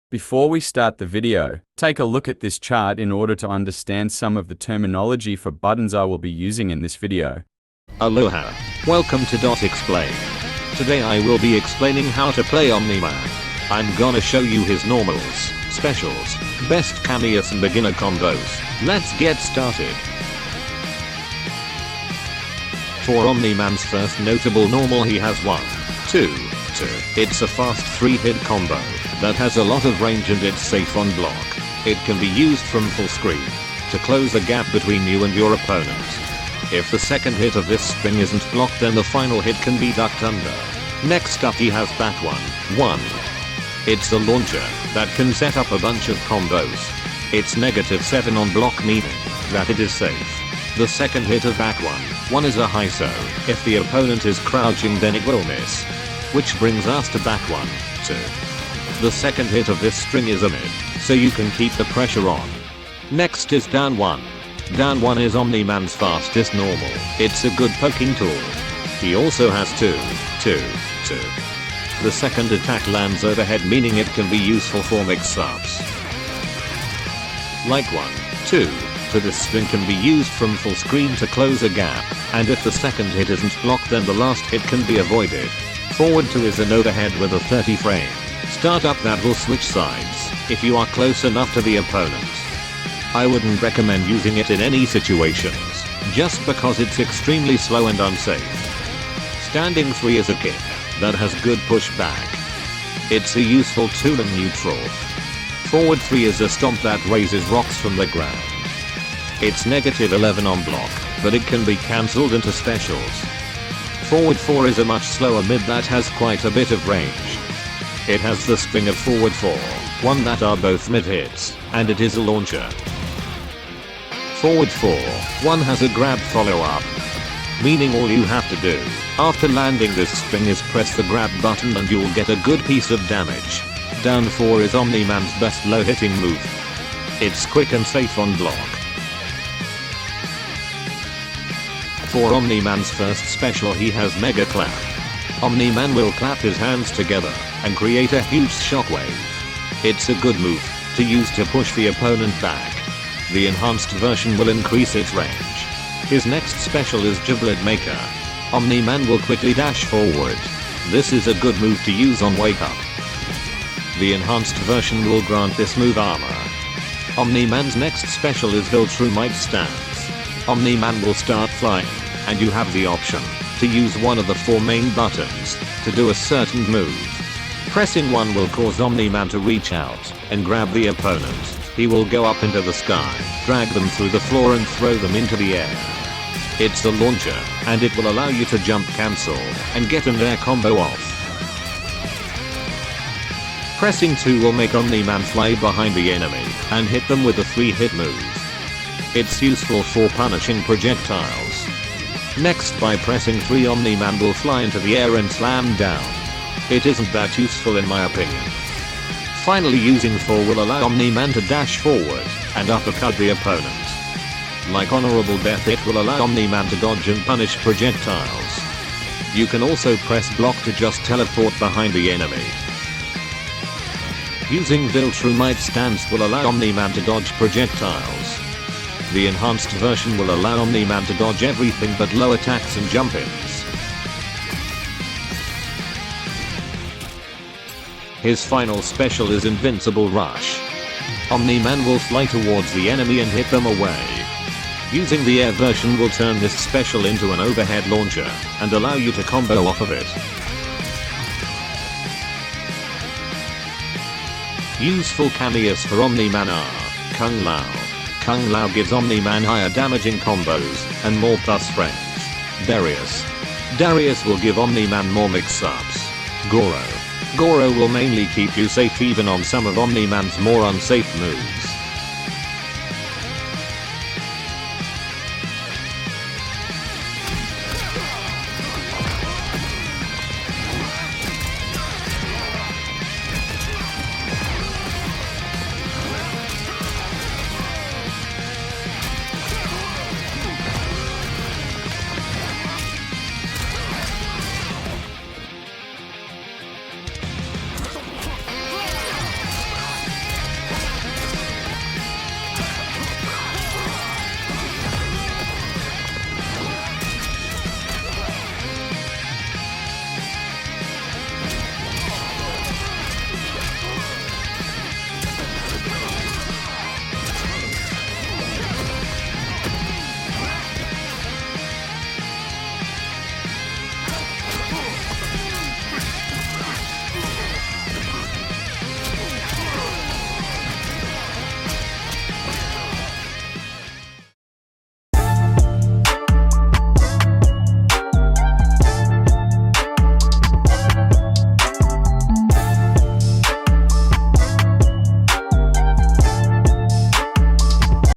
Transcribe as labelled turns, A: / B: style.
A: Before we start the video, take a look at this chart in order to understand some of the terminology for buttons I will be using in this video.
B: Aloha. Welcome to Explain. Today I will be explaining how to play Omni-Man. I'm gonna show you his normals, specials, best cameos and beginner combos. Let's get started. For Omni-Man's first notable normal, he has 1, 2, 2. It's a fast 3-hit combo that has a lot of range and it's safe on block. It can be used from full screen to close a gap between you and your opponent. If the second hit of this string isn't blocked, then the final hit can be ducked under. Next up he has Back 1. It's a launcher that can set up a bunch of combos. It's -7 on block, meaning that it is safe. The second hit of Back 1 is a high, so if the opponent is crouching then it will miss. Which brings us to Back 2. The second hit of this string is a mid, so you can keep the pressure on. Next is Down 1. Down 1 is Omni-Man's fastest normal. It's a good poking tool. He also has 2. The second attack lands overhead, meaning it can be useful for mix-ups. Like 1, 2. This string can be used from full screen to close a gap, and if the second hit isn't blocked then the last hit can be avoided. Forward 2 is an overhead with a 30 frame startup that will switch sides if you are close enough to the opponent. I wouldn't recommend using it in any situations, just because it's extremely slow and unsafe. Standing 3 is a kick that has good pushback. It's a useful tool in neutral. Forward 3 is a stomp that raises rocks from the ground. It's -11 on block, but it can be cancelled into specials. Forward 4 is a much slower mid that has quite a bit of range. It has the string of Forward 4, 1 that are both mid hits, and it is a launcher. Forward 4, 1 has a grab follow-up, meaning all you have to do after landing this string is press the grab button and you'll get a good piece of damage. Down 4 is Omni-Man's best low-hitting move. It's quick and safe on block. For Omni-Man's first special he has Mega Clap. Omni-Man will clap his hands together and create a huge shockwave. It's a good move to use to push the opponent back. The enhanced version will increase its range. His next special is Giblet Maker. Omni-Man will quickly dash forward. This is a good move to use on Wake Up. The enhanced version will grant this move armor. Omni-Man's next special is Viltrumite Stance. Omni-Man will start flying, and you have the option to use one of the 4 main buttons to do a certain move. Pressing 1 will cause Omni-Man to reach out and grab the opponent. He will go up into the sky, drag them through the floor and throw them into the air. It's a launcher, and it will allow you to jump cancel and get an air combo off. Pressing 2 will make Omni-Man fly behind the enemy and hit them with a 3-hit move. It's useful for punishing projectiles. Next, by pressing 3, Omni-Man will fly into the air and slam down. It isn't that useful in my opinion. Finally, using 4 will allow Omni-Man to dash forward and uppercut the opponent. Like Honorable Death, it will allow Omni-Man to dodge and punish projectiles. You can also press block to just teleport behind the enemy. Using Viltrumite Stance will allow Omni-Man to dodge projectiles. The enhanced version will allow Omni-Man to dodge everything but low attacks and jump-ins. His final special is Invincible Rush. Omni-Man will fly towards the enemy and hit them away. Using the air version will turn this special into an overhead launcher and allow you to combo off of it. Useful cameos for Omni-Man are Kung Lao. Kung Lao gives Omni-Man higher damaging combos and more plus frames. Darius will give Omni-Man more mix-ups. Goro will mainly keep you safe even on some of Omni-Man's more unsafe moves.